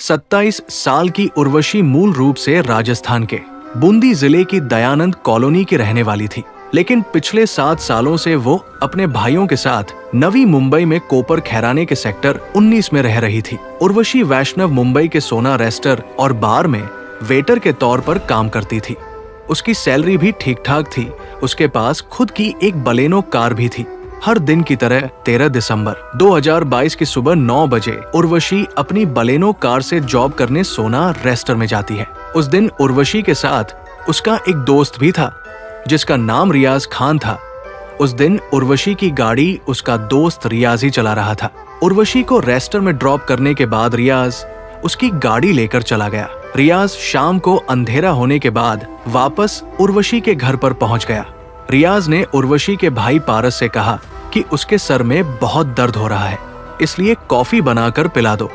27 साल की उर्वशी मूल रूप से राजस्थान के बूंदी जिले की दयानंद कॉलोनी की रहने वाली थी, लेकिन पिछले 7 सालों से वो अपने भाइयों के साथ नवी मुंबई में कोपर खैराने के सेक्टर 19 में रह रही थी। उर्वशी वैष्णव मुंबई के सोना रेस्टर और बार में वेटर के तौर पर काम करती थी। उसकी सैलरी भी ठीक ठाक थी। उसके पास खुद की एक बलेनो कार भी थी। हर दिन की तरह 13 दिसंबर 2022 की सुबह 9 बजे उर्वशी अपनी बलेनो कार से जॉब करने सोना रेस्टर में जाती है। उस दिन उर्वशी के साथ उसका एक दोस्त भी था जिसका नाम रियाज खान था। उस दिन उर्वशी की गाड़ी उसका दोस्त रियाज ही चला रहा था। उर्वशी को रेस्टर में ड्रॉप करने के बाद रियाज उसकी गाड़ी लेकर चला गया। रियाज शाम को अंधेरा होने के बाद वापस उर्वशी के घर पर पहुंच गया। रियाज ने उर्वशी के भाई पारस से कहा कि उसके सर में बहुत दर्द हो रहा है, इसलिए कॉफी बनाकर पिला दो।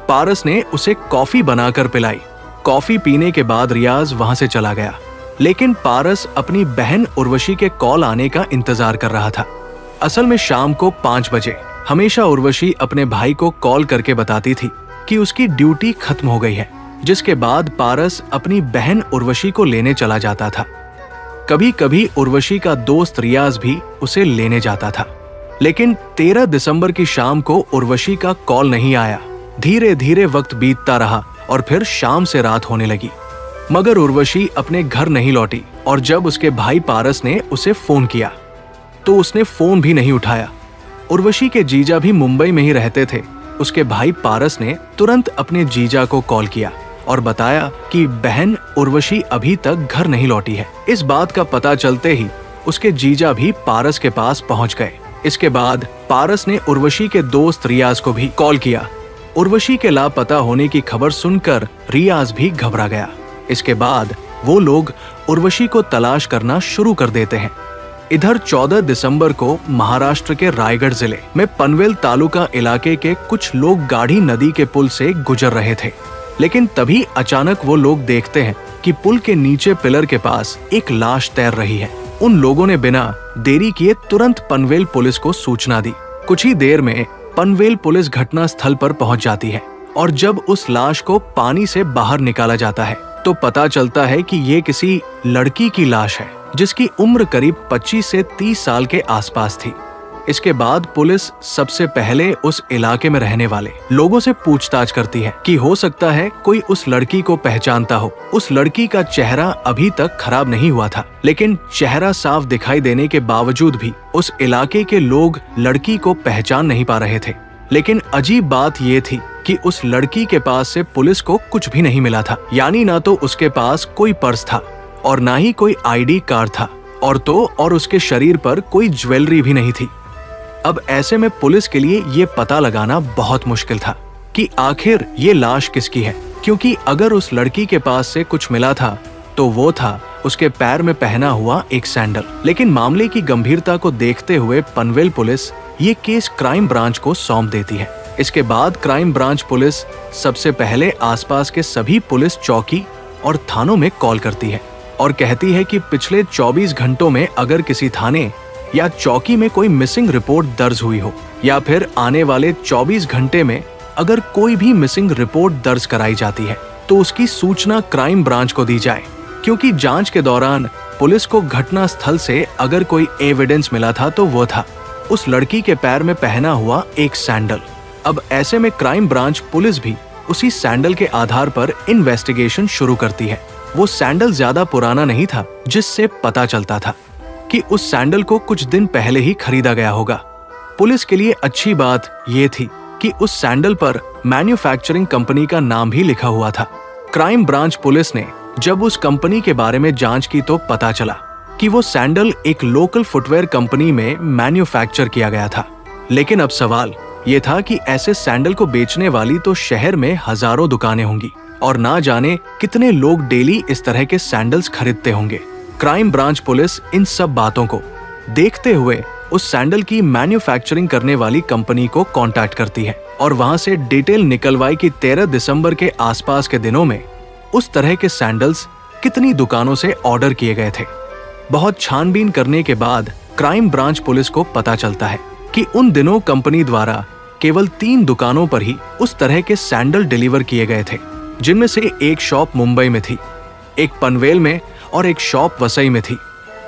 पारस ने उसे कॉफी बनाकर पिलाई। कॉफी पीने के बाद रियाज वहां से चला गया, लेकिन पारस अपनी बहन उर्वशी के कॉल आने का इंतजार कर रहा था। असल में शाम को 5 बजे हमेशा उर्वशी अपने भाई को कॉल करके बताती थी कि उसकी ड्यूटी खत्म हो गई है, जिसके बाद पारस अपनी बहन उर्वशी को लेने चला जाता था। कभी कभी उर्वशी का दोस्त रियाज भी उसे लेने जाता था, लेकिन 13 दिसंबर की शाम को उर्वशी का कॉल नहीं आया। धीरे धीरे वक्त बीतता रहा और फिर शाम से रात होने लगी, मगर उर्वशी अपने घर नहीं लौटी। और जब उसके भाई पारस ने उसे फोन किया तो उसने फोन भी नहीं उठाया। उर्वशी के जीजा भी मुंबई में ही रहते थे। उसके भाई पारस ने तुरंत अपने जीजा को कॉल किया और बताया कि बहन उर्वशी अभी तक घर नहीं लौटी है। इस बात का पता चलते ही उसके जीजा भी पारस के पास पहुंच गए। इसके बाद पारस ने उर्वशी के दोस्त रियाज को भी कॉल किया। उर्वशी के लापता होने की खबर सुनकर रियाज भी घबरा गया। इसके बाद वो लोग उर्वशी को तलाश करना शुरू कर देते हैं। इधर 14 दिसंबर को महाराष्ट्र के रायगढ़ जिले में पनवेल तालुका इलाके के कुछ लोग गाढ़ी नदी के पुल से गुजर रहे थे, लेकिन तभी अचानक वो लोग देखते हैं कि पुल के नीचे पिलर के पास एक लाश तैर रही है। उन लोगों ने बिना देरी किए तुरंत पनवेल पुलिस को सूचना दी। कुछ ही देर में पनवेल पुलिस घटना स्थल पर पहुंच जाती है और जब उस लाश को पानी से बाहर निकाला जाता है तो पता चलता है कि ये किसी लड़की की लाश है जिसकी उम्र करीब 25 से 30 साल के आसपास थी। इसके बाद पुलिस सबसे पहले उस इलाके में रहने वाले लोगों से पूछताछ करती है कि हो सकता है कोई उस लड़की को पहचानता हो। उस लड़की का चेहरा अभी तक खराब नहीं हुआ था, लेकिन चेहरा साफ दिखाई देने के बावजूद भी उस इलाके के लोग लड़की को पहचान नहीं पा रहे थे। लेकिन अजीब बात ये थी कि उस लड़की के पास से पुलिस को कुछ भी नहीं मिला था। यानी ना तो उसके पास कोई पर्स था और ना ही कोई आईडी कार्ड था और उसके शरीर पर कोई ज्वेलरी भी नहीं थी। अब ऐसे में पुलिस के लिए ये पता लगाना बहुत मुश्किल था कि आखिर ये लाश किसकी है, क्योंकि अगर उस लड़की के पास से कुछ मिला था तो वो था उसके पैर में पहना हुआ एक सैंडल। लेकिन मामले की गंभीरता को देखते हुए पनवेल पुलिस ये केस क्राइम ब्रांच को सौंप देती है। इसके बाद क्राइम ब्रांच पुलिस सबसे पहले आसपास के सभी पुलिस चौकी और थानों में कॉल करती है और कहती है कि पिछले 24 घंटों में अगर किसी थाने या चौकी में कोई मिसिंग रिपोर्ट दर्ज हुई हो या फिर आने वाले 24 घंटे में अगर कोई भी मिसिंग रिपोर्ट दर्ज कराई जाती है तो उसकी सूचना क्राइम ब्रांच को दी जाए, क्योंकि जांच के दौरान पुलिस को घटना स्थल से अगर कोई एविडेंस मिला था तो वो था उस लड़की के पैर में पहना हुआ एक सैंडल। अब ऐसे में क्राइम ब्रांच पुलिस भी उसी सैंडल के आधार पर इन्वेस्टिगेशन शुरू करती है। वो सैंडल ज्यादा पुराना नहीं था, जिससे पता चलता था कि उस सैंडल को कुछ दिन पहले ही खरीदा गया होगा। पुलिस के लिए अच्छी बात ये थी कि उस सैंडल पर मैन्युफैक्चरिंग कंपनी का नाम भी लिखा हुआ था। क्राइम ब्रांच पुलिस ने जब उस कंपनी के बारे में जांच की तो पता चला कि वो सैंडल एक लोकल फुटवेयर कंपनी में मैन्युफैक्चर किया गया था। लेकिन अब सवाल ये था कि ऐसे सैंडल को बेचने वाली तो शहर में हजारों दुकानें होंगी और ना जाने कितने लोग डेली इस तरह के सैंडल्स खरीदते होंगे। क्राइम ब्रांच पुलिस इन सब बातों को देखते हुए उस सैंडल की मैन्युफैक्चरिंग करने वाली कंपनी को कांटेक्ट करती है और वहां से डिटेल निकलवाई कि 13 दिसंबर के आसपास के दिनों में उस तरह के सैंडल्स कितनी दुकानों से ऑर्डर किए गए थे। बहुत छानबीन करने के बाद क्राइम ब्रांच पुलिस को पता चलता है कि उन दिनों कंपनी द्वारा केवल 3 दुकानों पर ही उस तरह के सैंडल डिलीवर किए गए थे, जिनमें से एक शॉप मुंबई में थी, एक पनवेल में और एक शॉप वसई में थी।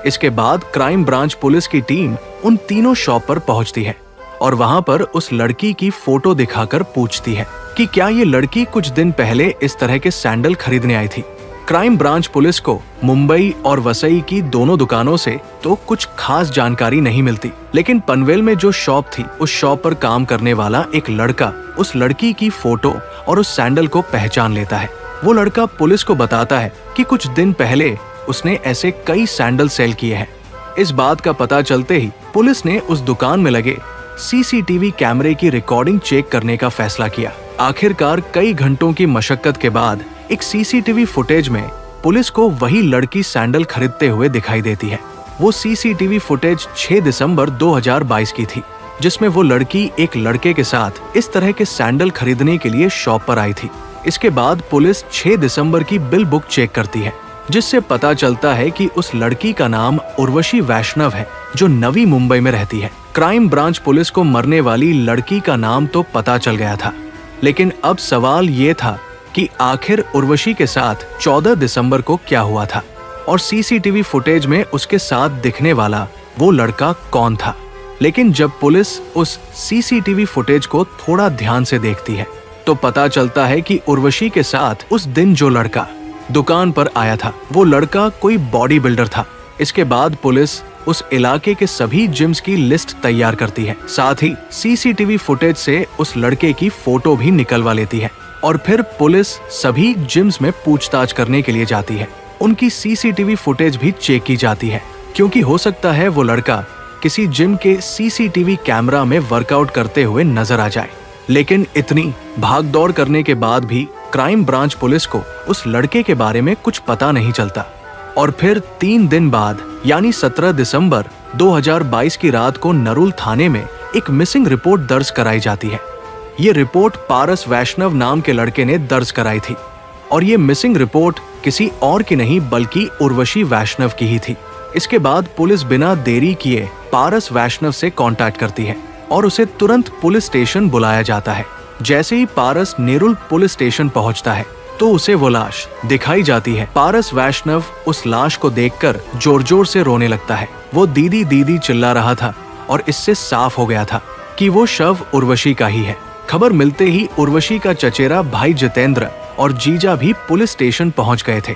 इसके बाद क्राइम ब्रांच पुलिस की टीम उन तीनों शॉप पर पहुंचती है और वहां पर उस लड़की की फोटो दिखाकर पूछती है कि क्या ये लड़की कुछ दिन पहले इस तरह के सैंडल खरीदने आई थी। क्राइम ब्रांच पुलिस को मुंबई और वसई की दोनों दुकानों से तो कुछ खास जानकारी नहीं मिलती, लेकिन पनवेल में जो शॉप थी उस शॉप पर काम करने वाला एक लड़का उस लड़की की फोटो और उस सैंडल को पहचान लेता है। वो लड़का पुलिस को बताता है कि कुछ दिन पहले उसने ऐसे कई सैंडल सेल किए हैं। इस बात का पता चलते ही पुलिस ने उस दुकान में लगे सीसीटीवी कैमरे की रिकॉर्डिंग चेक करने का फैसला किया। आखिरकार कई घंटों की मशक्कत के बाद एक सीसीटीवी फुटेज में पुलिस को वही लड़की सैंडल खरीदते हुए दिखाई देती है। वो सीसीटीवी फुटेज 6 दिसंबर 2022 की थी, जिसमें वो लड़की एक लड़के के साथ इस तरह के सैंडल खरीदने के लिए शॉप पर आई थी। इसके बाद पुलिस 6 दिसंबर की बिल बुक चेक करती है, जिससे पता चलता है कि उस लड़की का नाम उर्वशी वैष्णव है, जो नवी मुंबई में रहती है। क्राइम ब्रांच पुलिस को मरने वाली लड़की का नाम तो पता चल गया था, लेकिन अब सवाल ये था कि आखिर उर्वशी के साथ 14 दिसंबर को क्या हुआ था और सीसीटीवी फुटेज में उसके साथ दिखने वाला वो लड़का कौन था। लेकिन जब पुलिस उस सीसीटीवी फुटेज को थोड़ा ध्यान से देखती है तो पता चलता है कि उर्वशी के साथ उस दिन जो लड़का दुकान पर आया था वो लड़का कोई बॉडी बिल्डर था। इसके बाद पुलिस उस इलाके के सभी जिम्स की लिस्ट तैयार करती है, साथ ही सीसीटीवी फुटेज से उस लड़के की फोटो भी निकलवा लेती है और फिर पुलिस सभी जिम्स में पूछताछ करने के लिए जाती है। उनकी सीसीटीवी फुटेज भी चेक की जाती है, क्योंकि हो सकता है वो लड़का किसी जिम के सीसीटीवी कैमरा में वर्कआउट करते हुए नजर आ जाए। लेकिन इतनी भागदौड़ करने के बाद भी क्राइम ब्रांच पुलिस को उस लड़के के बारे में कुछ पता नहीं चलता और फिर 3 दिन बाद यानी 17 दिसंबर 2022 की रात को नरुल थाने में एक मिसिंग रिपोर्ट दर्ज कराई जाती है। ये रिपोर्ट पारस वैष्णव नाम के लड़के ने दर्ज कराई थी और ये मिसिंग रिपोर्ट किसी और की नहीं बल्कि उर्वशी वैष्णव की ही थी। इसके बाद पुलिस बिना देरी किए पारस वैष्णव से कांटेक्ट करती है और उसे तुरंत पुलिस स्टेशन बुलाया जाता है। जैसे ही पारस नेरुल पुलिस स्टेशन पहुंचता है तो उसे वो लाश दिखाई जाती है। पारस वैष्णव उस लाश को देखकर जोर जोर से रोने लगता है। वो दीदी दीदी चिल्ला रहा था और इससे साफ हो गया था कि वो शव उर्वशी का ही है। खबर मिलते ही उर्वशी का चचेरा भाई जितेंद्र और जीजा भी पुलिस स्टेशन पहुंच गए थे।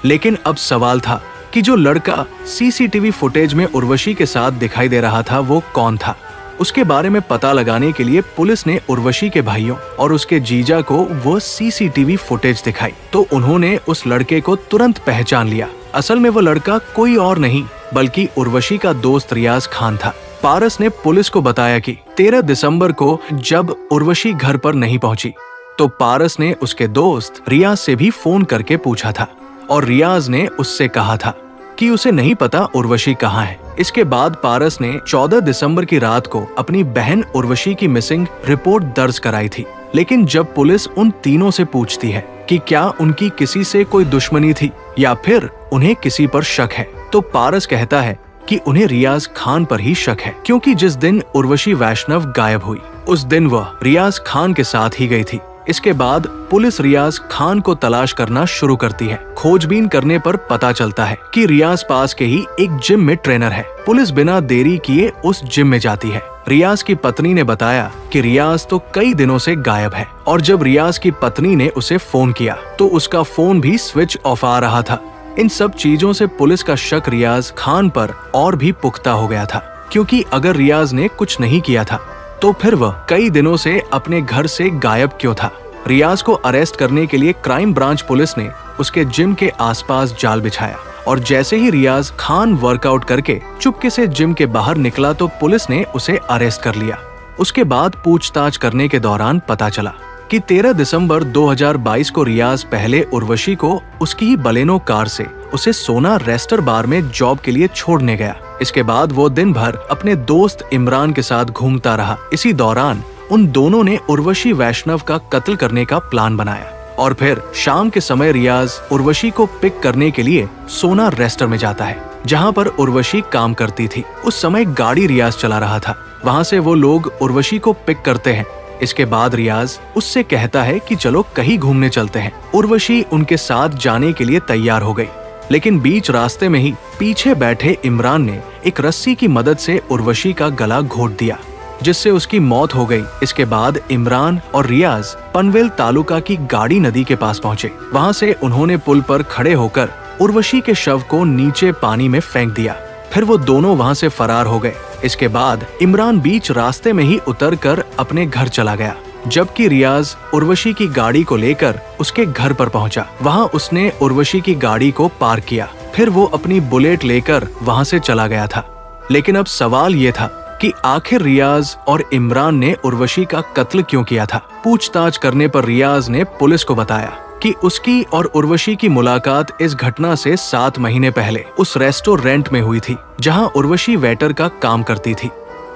लेकिन अब सवाल था कि जो लड़का सीसीटीवी फुटेज में उर्वशी के साथ दिखाई दे रहा था वो कौन था। उसके बारे में पता लगाने के लिए पुलिस ने उर्वशी के भाइयों और उसके जीजा को वो सीसीटीवी फुटेज दिखाई तो उन्होंने उस लड़के को तुरंत पहचान लिया। असल में वो लड़का कोई और नहीं बल्कि उर्वशी का दोस्त रियाज खान था। पारस ने पुलिस को बताया कि 13 दिसंबर को जब उर्वशी घर पर नहीं पहुंची तो पारस ने उसके दोस्त रियाज से भी फोन करके पूछा था और रियाज ने उससे कहा था कि उसे नहीं पता उर्वशी कहाँ है। इसके बाद पारस ने 14 दिसंबर की रात को अपनी बहन उर्वशी की मिसिंग रिपोर्ट दर्ज कराई थी। लेकिन जब पुलिस उन तीनों से पूछती है कि क्या उनकी किसी से कोई दुश्मनी थी या फिर उन्हें किसी पर शक है, तो पारस कहता है कि उन्हें रियाज खान पर ही शक है, क्योंकि जिस दिन उर्वशी वैष्णव गायब हुई उस दिन वह रियाज खान के साथ ही गई थी। इसके बाद पुलिस रियाज खान को तलाश करना शुरू करती है। खोजबीन करने पर पता चलता है कि रियाज पास के ही एक जिम में ट्रेनर है। पुलिस बिना देरी किए उस जिम में जाती है। रियाज की पत्नी ने बताया कि रियाज तो कई दिनों से गायब है और जब रियाज की पत्नी ने उसे फोन किया तो उसका फोन भी स्विच ऑफ आ रहा था। इन सब चीजों से पुलिस का शक रियाज खान पर और भी पुख्ता हो गया था, क्योंकि अगर रियाज ने कुछ नहीं किया था तो फिर वह कई दिनों से अपने घर से गायब क्यों था। रियाज को अरेस्ट करने के लिए क्राइम ब्रांच पुलिस ने उसके जिम के आसपास जाल बिछाया और जैसे ही रियाज खान वर्कआउट करके चुपके से जिम के बाहर निकला तो पुलिस ने उसे अरेस्ट कर लिया। उसके बाद पूछताछ करने के दौरान पता चला कि 13 दिसंबर 2022 को रियाज पहले उर्वशी को उसकी ही बलेनो कार से उसे सोना रेस्टर बार में जॉब के लिए छोड़ने गया। इसके बाद वो दिन भर अपने दोस्त इमरान के साथ घूमता रहा। इसी दौरान उन दोनों ने उर्वशी वैष्णव का कत्ल करने का प्लान बनाया और फिर शाम के समय रियाज उर्वशी को पिक करने के लिए सोना रेस्टर में जाता है, जहाँ पर उर्वशी काम करती थी। उस समय गाड़ी रियाज चला रहा था। वहाँ से वो लोग उर्वशी को पिक करते हैं। इसके बाद रियाज उससे कहता है कि चलो कहीं घूमने चलते हैं। उर्वशी उनके साथ जाने के लिए तैयार हो गई, लेकिन बीच रास्ते में ही पीछे बैठे इमरान ने एक रस्सी की मदद से उर्वशी का गला घोट दिया, जिससे उसकी मौत हो गई। इसके बाद इमरान और रियाज पनवेल तालुका की गाड़ी नदी के पास पहुंचे। वहां से उन्होंने पुल पर खड़े होकर उर्वशी के शव को नीचे पानी में फेंक दिया। फिर वो दोनों वहां से फरार हो गए। इसके बाद इमरान बीच रास्ते में ही उतरकर अपने घर चला गया, जबकि रियाज उर्वशी की गाड़ी को लेकर उसके घर पर पहुंचा। वहां उसने उर्वशी की गाड़ी को पार्क किया। फिर वो अपनी बुलेट लेकर वहां से चला गया था। लेकिन अब सवाल ये था कि आखिर रियाज और इमरान ने उर्वशी का कत्ल क्यों किया था। पूछताछ करने पर रियाज ने पुलिस को बताया कि उसकी और उर्वशी की मुलाकात इस घटना से 7 महीने पहले उस रेस्टोरेंट में हुई थी, जहां उर्वशी वेटर का काम करती थी।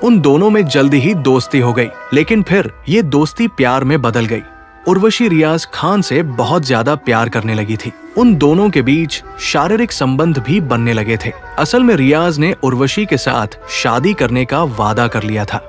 उन दोनों में जल्दी ही दोस्ती हो गई, लेकिन फिर ये दोस्ती प्यार में बदल गई। उर्वशी रियाज खान से बहुत ज्यादा प्यार करने लगी थी। उन दोनों के बीच शारीरिक संबंध भी बनने लगे थे। असल में रियाज ने उर्वशी के साथ शादी करने का वादा कर लिया था।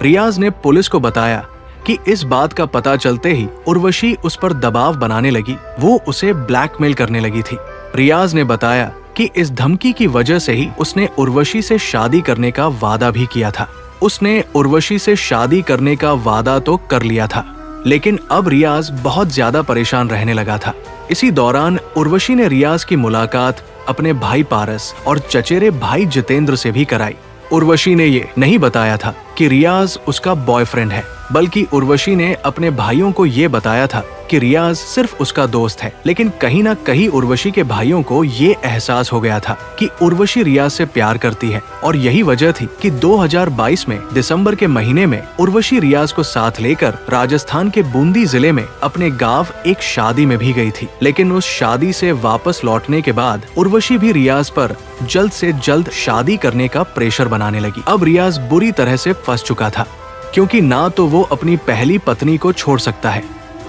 रियाज ने पुलिस को बताया कि इस बात का पता चलते ही उर्वशी उस पर दबाव बनाने लगी। वो उसे ब्लैकमेल करने लगी थी। रियाज ने बताया कि इस धमकी की वजह से ही उसने उर्वशी से शादी करने का वादा भी किया था। उसने उर्वशी से शादी करने का वादा तो कर लिया था, लेकिन अब रियाज बहुत ज्यादा परेशान रहने लगा था। इसी दौरान उर्वशी ने रियाज की मुलाकात अपने भाई पारस और चचेरे भाई जितेंद्र से भी कराई। उर्वशी ने ये नहीं बताया था कि रियाज उसका बॉयफ्रेंड है, बल्कि उर्वशी ने अपने भाइयों को ये बताया था कि रियाज सिर्फ उसका दोस्त है। लेकिन कहीं ना कहीं उर्वशी के भाइयों को ये एहसास हो गया था कि उर्वशी रियाज से प्यार करती है, और यही वजह थी कि 2022 में दिसंबर के महीने में उर्वशी रियाज को साथ लेकर राजस्थान के बूंदी जिले में अपने गांव एक शादी में भी गई थी। लेकिन उस शादी से वापस लौटने के बाद उर्वशी भी रियाज पर जल्द से जल्द शादी करने का प्रेशर बनाने लगी। अब रियाज बुरी तरह से फंस चुका था, क्योंकि ना तो वो अपनी पहली पत्नी को छोड़ सकता है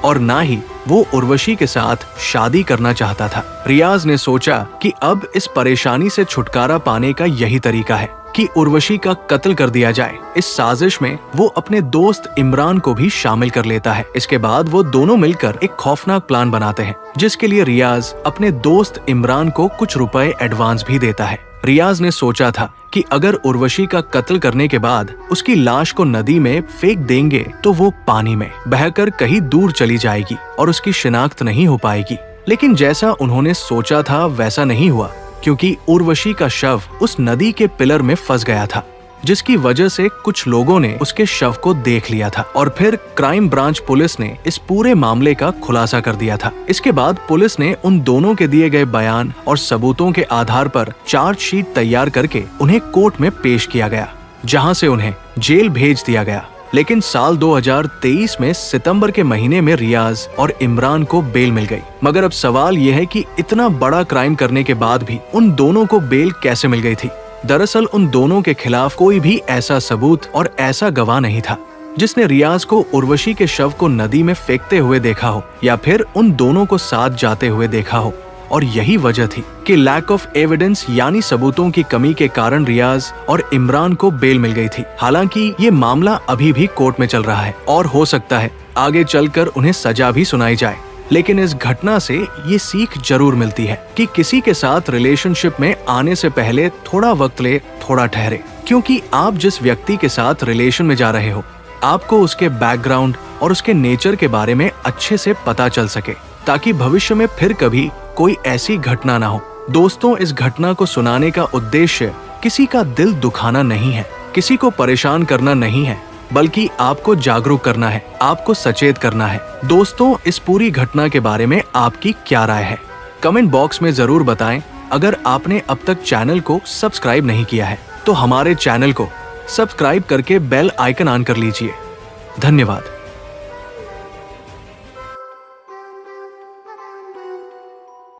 और ना ही वो उर्वशी के साथ शादी करना चाहता था। रियाज ने सोचा कि अब इस परेशानी से छुटकारा पाने का यही तरीका है कि उर्वशी का कत्ल कर दिया जाए। इस साजिश में वो अपने दोस्त इमरान को भी शामिल कर लेता है। इसके बाद वो दोनों मिलकर एक खौफनाक प्लान बनाते हैं, जिसके लिए रियाज अपने दोस्त इमरान को कुछ रुपए एडवांस भी देता है। रियाज ने सोचा था कि अगर उर्वशी का कत्ल करने के बाद उसकी लाश को नदी में फेंक देंगे तो वो पानी में बहकर कहीं दूर चली जाएगी और उसकी शिनाख्त नहीं हो पाएगी। लेकिन जैसा उन्होंने सोचा था वैसा नहीं हुआ, क्योंकि उर्वशी का शव उस नदी के पिलर में फंस गया था, जिसकी वजह से कुछ लोगों ने उसके शव को देख लिया था और फिर क्राइम ब्रांच पुलिस ने इस पूरे मामले का खुलासा कर दिया था। इसके बाद पुलिस ने उन दोनों के दिए गए बयान और सबूतों के आधार पर चार्जशीट तैयार करके उन्हें कोर्ट में पेश किया गया, जहां से उन्हें जेल भेज दिया गया। लेकिन साल 2023 में सितंबर के महीने में रियाज और इमरान को बेल मिल गई। मगर अब सवाल यह है कि इतना बड़ा क्राइम करने के बाद भी उन दोनों को बेल कैसे मिल गई थी। दरअसल उन दोनों के खिलाफ कोई भी ऐसा सबूत और ऐसा गवाह नहीं था जिसने रियाज को उर्वशी के शव को नदी में फेंकते हुए देखा हो या फिर उन दोनों को साथ जाते हुए देखा हो। और यही वजह थी कि लैक ऑफ एविडेंस यानी सबूतों की कमी के कारण रियाज और इमरान को बेल मिल गई थी। हालांकि ये मामला अभी भी कोर्ट में चल रहा है और हो सकता है आगे चलकर उन्हें सजा भी सुनाई जाए। लेकिन इस घटना से ये सीख जरूर मिलती है कि किसी के साथ रिलेशनशिप में आने से पहले थोड़ा वक्त ले, थोड़ा ठहरे, क्योंकि आप जिस व्यक्ति के साथ रिलेशन में जा रहे हो आपको उसके बैकग्राउंड और उसके नेचर के बारे में अच्छे से पता चल सके, ताकि भविष्य में फिर कभी कोई ऐसी घटना ना हो। दोस्तों, इस घटना को सुनाने का उद्देश्य किसी का दिल दुखाना नहीं है, किसी को परेशान करना नहीं है, बल्कि आपको जागरूक करना है, आपको सचेत करना है। दोस्तों, इस पूरी घटना के बारे में आपकी क्या राय है? कमेंट बॉक्स में जरूर बताएं। अगर आपने अब तक चैनल को सब्सक्राइब नहीं किया है तो हमारे चैनल को सब्सक्राइब करके बेल आइकन ऑन कर लीजिए। धन्यवाद।